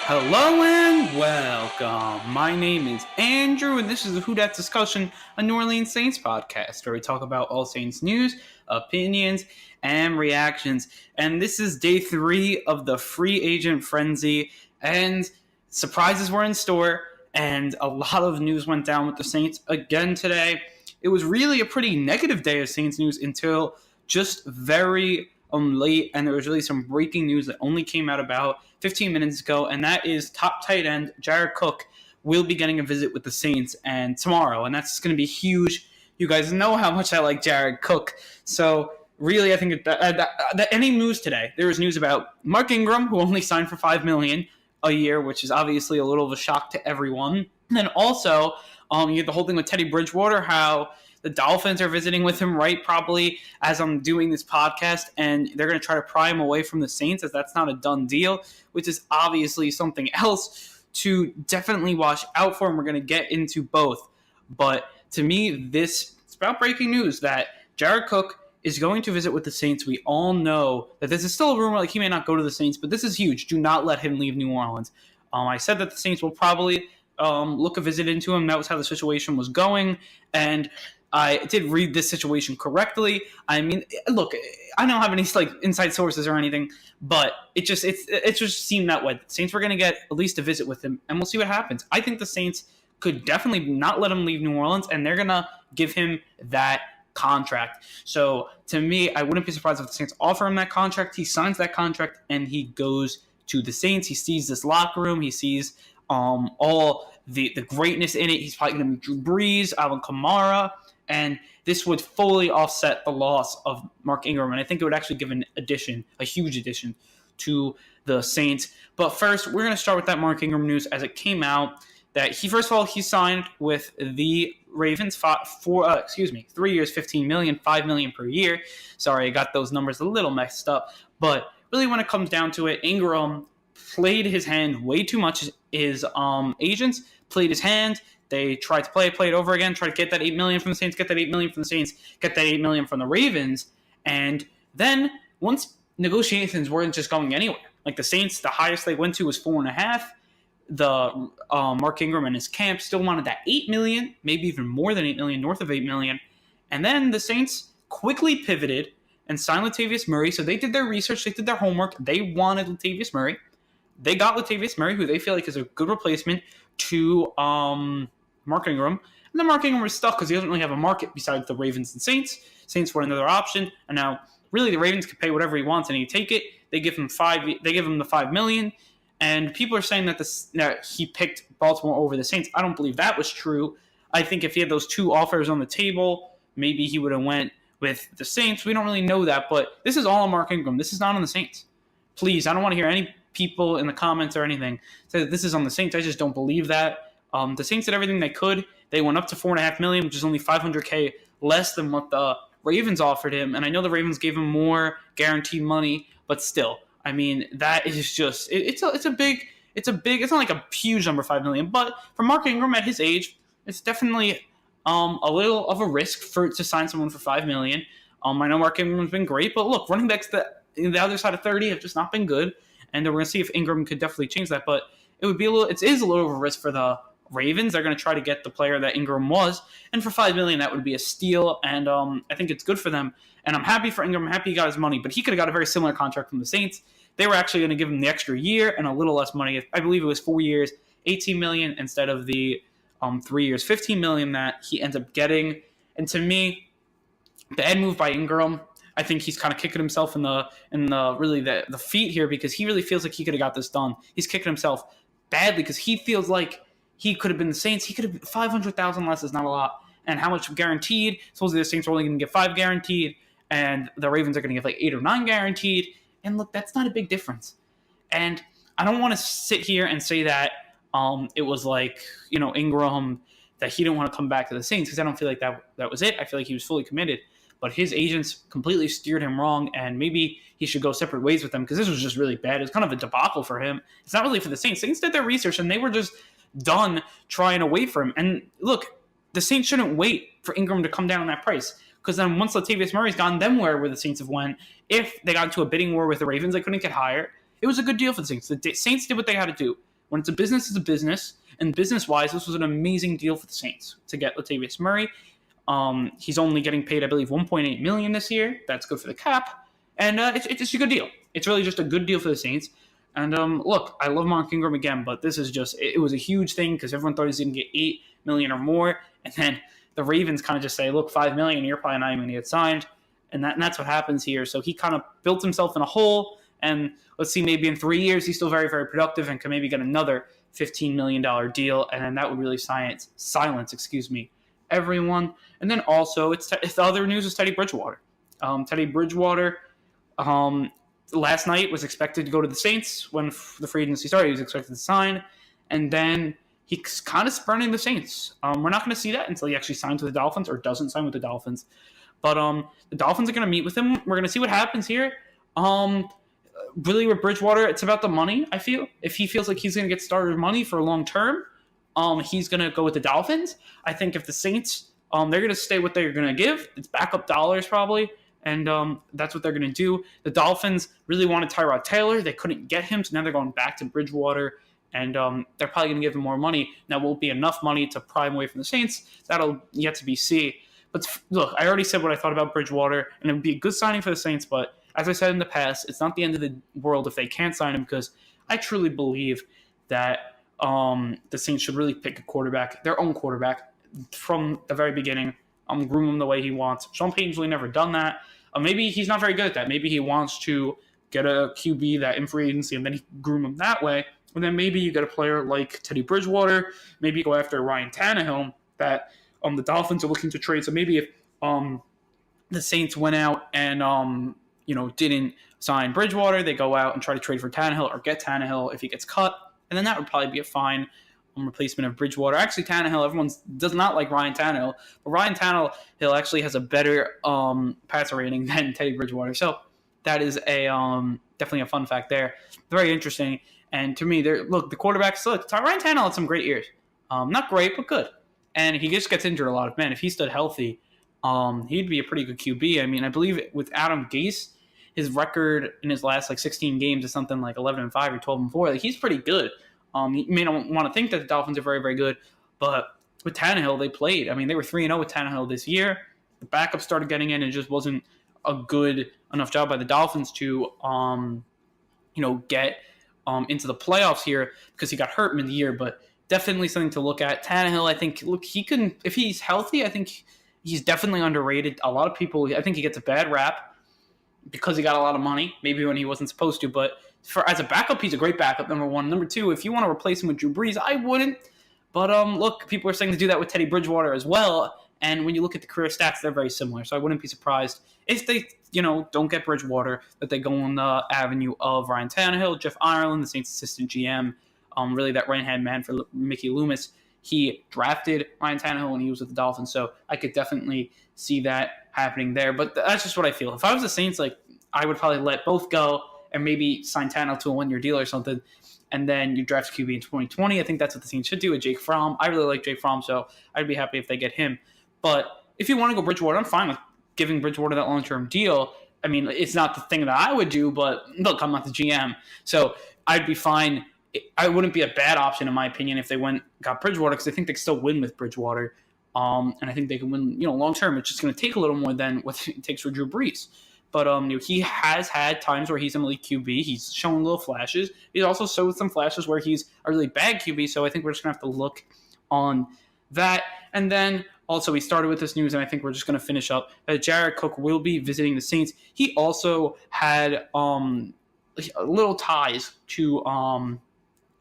Hello and welcome. My name is Andrew, and this is the Who Dat Discussion, a New Orleans Saints podcast where we talk about all Saints news, opinions, and reactions. And this is day 3 of the free agent frenzy, and surprises were in store, and a lot of news went down with the Saints again today. It was really a pretty negative day of Saints news until just very late, and there was really some breaking news that only came out about 15 minutes ago, and that is top tight end Jared Cook will be getting a visit with the Saints and tomorrow, and that's going to be huge. You guys know how much I like Jared Cook, so really I think that any news today, there was news about Mark Ingram, who only signed for $5 million a year, which is obviously a little of a shock to everyone. And then also, you get the whole thing with Teddy Bridgewater, how the Dolphins are visiting with him right probably as I'm doing this podcast, and they're going to try to pry him away from the Saints as that's not a done deal, which is obviously something else to definitely watch out for, and we're going to get into both. But to me, it's about breaking news that Jared Cook is going to visit with the Saints. We all know that this is still a rumor, like he may not go to the Saints, but this is huge. Do not let him leave New Orleans. I said that the Saints will probably look a visit into him. That was how the situation was going, and I did read this situation correctly. I mean, look, I don't have any inside sources or anything, but it just seemed that way. The Saints were going to get at least a visit with him, and we'll see what happens. I think the Saints could definitely not let him leave New Orleans, and they're going to give him that contract. So to me, I wouldn't be surprised if the Saints offer him that contract. He signs that contract, and he goes to the Saints. He sees this locker room. He sees all the greatness in it. He's probably going to meet Drew Brees, Alvin Kamara, and this would fully offset the loss of Mark Ingram. And I think it would actually give a huge addition to the Saints. But first, we're going to start with that Mark Ingram news as it came out that he signed with the Ravens for 3 years, $15 million, $5 million per year. Sorry, I got those numbers a little messed up. But really, when it comes down to it, Ingram played his hand way too much. His agents played his hand. They tried to play it over again, try to get that $8 million from the Saints, get that $8 million from the Saints, get that $8 million from the Ravens. And then once negotiations weren't just going anywhere, like the Saints, the highest they went to was 4.5. The Mark Ingram and his camp still wanted that $8 million, maybe even more than $8 million, north of $8 million. And then the Saints quickly pivoted and signed Latavius Murray. So they did their research, they did their homework. They wanted Latavius Murray. They got Latavius Murray, who they feel like is a good replacement to Mark Ingram. And then Mark Ingram was stuck because he doesn't really have a market besides the Ravens and Saints. Saints were another option, and now really the Ravens could pay whatever he wants, and he take it. They give him the $5 million, and people are saying that he picked Baltimore over the Saints. I don't believe that was true. I think if he had those two offers on the table, maybe he would have went with the Saints. We don't really know that, but this is all on Mark Ingram. This is not on the Saints. Please, I don't want to hear any people in the comments or anything say that this is on the Saints. I just don't believe that. The Saints did everything they could. They went up to $4.5 million, which is only $500K less than what the Ravens offered him. And I know the Ravens gave him more guaranteed money, but still, I mean, that is just it's a big. It's not like a huge number, $5 million, but for Mark Ingram at his age, it's definitely a little of a risk to sign someone for $5 million. I know Mark Ingram's been great, but look, running backs the other side of 30 have just not been good, and we're going to see if Ingram could definitely change that. But it is a little of a risk for the Ravens. They're going to try to get the player that Ingram was, and for $5 million, that would be a steal, and I think it's good for them. And I'm happy for Ingram. I'm happy he got his money, but he could have got a very similar contract from the Saints. They were actually going to give him the extra year and a little less money. I believe it was 4 years, $18 million instead of the 3 years, $15 million that he ends up getting. And to me, bad move by Ingram. I think he's kind of kicking himself in the feet here because he really feels like he could have got this done. He's kicking himself badly because he feels like he could have been the Saints. He could have $500,000 less is not a lot. And how much guaranteed? Supposedly the Saints are only going to get 5 guaranteed, and the Ravens are going to get like 8 or 9 guaranteed. And look, that's not a big difference. And I don't want to sit here and say that it was like, Ingram, that he didn't want to come back to the Saints, because I don't feel like that was it. I feel like he was fully committed. But his agents completely steered him wrong, and maybe he should go separate ways with them, because this was just really bad. It was kind of a debacle for him. It's not really for the Saints. Saints did their research, and they were just done trying to wait for him. And look, the Saints shouldn't wait for Ingram to come down on that price, because then once Latavius Murray's gone, then where the Saints have went? If they got into a bidding war with the Ravens, they couldn't get higher. It was a good deal for the Saints. The Saints did what they had to do. When it's a business, it's a business. And business-wise, this was an amazing deal for the Saints to get Latavius Murray. He's only getting paid, I believe, $1.8 million this year. That's good for the cap. And it's a good deal. It's really just a good deal for the Saints. And look, I love Mark Ingram again, but this is just, it was a huge thing because everyone thought he was going to get $8 million or more. And then the Ravens kind of just say, look, $5 million, you're probably not even going to get signed. And that's what happens here. So he kind of built himself in a hole. And let's see, maybe in 3 years, he's still very, very productive and can maybe get another $15 million deal. And then that would really silence everyone. And then also, the other news is Teddy Bridgewater. Teddy Bridgewater, last night was expected to go to the Saints when the free agency started. He was expected to sign, and then he's kind of spurning the Saints. We're not going to see that until he actually signs with the Dolphins or doesn't sign with the Dolphins. But the Dolphins are going to meet with him. We're going to see what happens here. Really, with Bridgewater, it's about the money, I feel. If he feels like he's going to get starter money for long term, he's going to go with the Dolphins. I think if the Saints, they're going to stay what they're going to give. It's backup dollars probably. And that's what they're going to do. The Dolphins really wanted Tyrod Taylor. They couldn't get him, so now they're going back to Bridgewater. And they're probably going to give him more money. Now, won't be enough money to pry him away from the Saints. That'll yet to be seen. But look, I already said what I thought about Bridgewater, and it would be a good signing for the Saints. But as I said in the past, it's not the end of the world if they can't sign him, because I truly believe that the Saints should really pick a quarterback, their own quarterback, from the very beginning. Groom him the way he wants. Sean Payton's really never done that. Maybe he's not very good at that. Maybe he wants to get a QB that in free agency and then he groom him that way. And then maybe you get a player like Teddy Bridgewater. Maybe you go after Ryan Tannehill that the Dolphins are looking to trade. So maybe if the Saints went out and didn't sign Bridgewater, they go out and try to trade for Tannehill or get Tannehill if he gets cut. And then that would probably be a fine replacement of Bridgewater. Actually, Tannehill, everyone does not like Ryan Tannehill, but Ryan Tannehill actually has a better passer rating than Teddy Bridgewater. So that is a definitely a fun fact there. Very interesting. And to me, the quarterbacks, Ryan Tannehill had some great years. Not great, but good. And he just gets injured a lot. Man, if he stood healthy, he'd be a pretty good QB. I mean, I believe with Adam Gase, his record in his last 16 games is something like 11-5 or 12-4. He's pretty good. You may not want to think that the Dolphins are very, very good, but with Tannehill, they played. I mean, they were 3-0 with Tannehill this year. The backup started getting in, and it just wasn't a good enough job by the Dolphins to, get into the playoffs here because he got hurt mid-year. But definitely something to look at. Tannehill, I think, he can, if he's healthy, I think he's definitely underrated. A lot of people, I think he gets a bad rap because he got a lot of money, maybe when he wasn't supposed to, but as a backup, he's a great backup, number one. Number two, if you want to replace him with Drew Brees, I wouldn't. But look, people are saying to do that with Teddy Bridgewater as well. And when you look at the career stats, they're very similar. So I wouldn't be surprised if they, don't get Bridgewater, that they go on the avenue of Ryan Tannehill, Jeff Ireland, the Saints assistant GM, really that right-hand man for Mickey Loomis. He drafted Ryan Tannehill when he was with the Dolphins. So I could definitely see that happening there. But that's just what I feel. If I was the Saints, I would probably let both go and maybe sign Tannehill to a one-year deal or something, and then you draft QB in 2020. I think that's what the Saints should do with Jake Fromm. I really like Jake Fromm, so I'd be happy if they get him. But if you want to go Bridgewater, I'm fine with giving Bridgewater that long-term deal. I mean, it's not the thing that I would do, but look, I'm not the GM. So I'd be fine. I wouldn't be a bad option, in my opinion, if they got Bridgewater, because I think they can still win with Bridgewater. And I think they can win, long-term. It's just going to take a little more than what it takes for Drew Brees. But he has had times where he's an elite QB. He's shown little flashes. He's also showed some flashes where he's a really bad QB. So I think we're just going to have to look on that. And then also we started with this news, and I think we're just going to finish up. Jared Cook will be visiting the Saints. He also had little ties to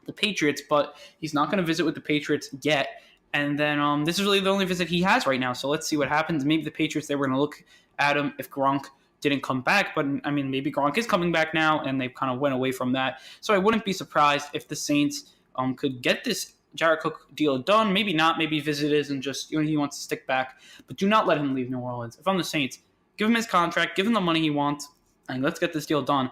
the Patriots, but he's not going to visit with the Patriots yet. And then this is really the only visit he has right now. So let's see what happens. Maybe the Patriots, they were going to look at him if Gronk didn't come back, but I mean, maybe Gronk is coming back now, and they've kind of went away from that. So I wouldn't be surprised if the Saints could get this Jared Cook deal done. Maybe not. Maybe visit is and just he wants to stick back, but do not let him leave New Orleans. If I'm the Saints, give him his contract, give him the money he wants, and let's get this deal done.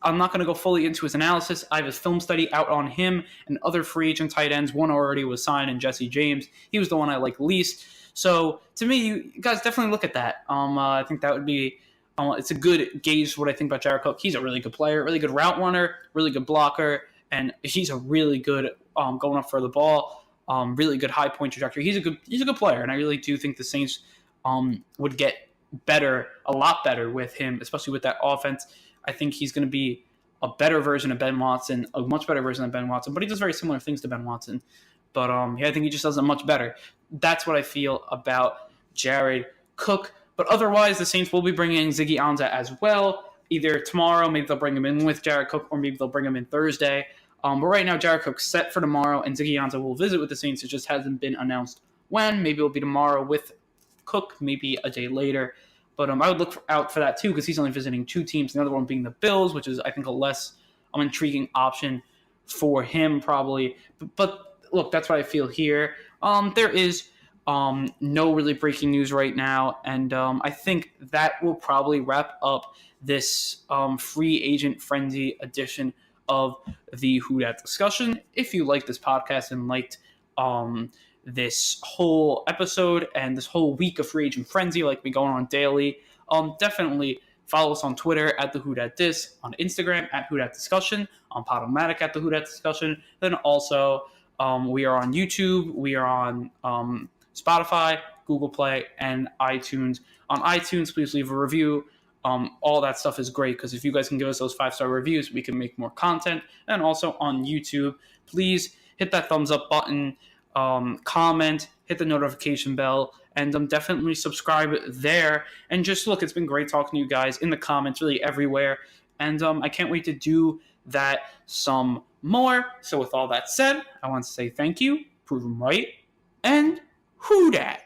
I'm not going to go fully into his analysis. I have a film study out on him and other free agent tight ends. One already was signed, and Jesse James. He was the one I like least. So to me, you guys definitely look at that. I think that would be. It's a good gauge what I think about Jared Cook. He's a really good player, really good route runner, really good blocker, and he's a really good going up for the ball, really good high point trajectory. He's a good player, and I really do think the Saints would get a lot better with him, especially with that offense. I think he's going to be a better version of Ben Watson, a much better version of Ben Watson, but he does very similar things to Ben Watson. But yeah, I think he just does it much better. That's what I feel about Jared Cook. But otherwise, the Saints will be bringing in Ziggy Ansah as well. Either tomorrow, maybe they'll bring him in with Jared Cook, or maybe they'll bring him in Thursday. But right now, Jared Cook's set for tomorrow, and Ziggy Ansah will visit with the Saints. It just hasn't been announced when. Maybe it'll be tomorrow with Cook, maybe a day later. But I would look out for that too, because he's only visiting 2 teams. The other one being the Bills, which is, I think, a less intriguing option for him probably. But look, that's what I feel here. There is no really breaking news right now, and I think that will probably wrap up this free agent frenzy edition of the Who Dat discussion. If you like this podcast and liked this whole episode and this whole week of free agent frenzy, like we going on daily, definitely follow us on Twitter at the Who Dat Dis, on Instagram at Who Dat Discussion, on Podomatic at the Who Dat Discussion. Then also we are on YouTube, we are on Spotify, Google Play, and iTunes. On iTunes, please leave a review. All that stuff is great, because if you guys can give us those 5-star reviews, we can make more content. And also on YouTube, please hit that thumbs up button, comment, hit the notification bell, and definitely subscribe there. And just look, it's been great talking to you guys in the comments, really everywhere. And I can't wait to do that some more. So with all that said, I want to say thank you, prove them right, and Who Dat?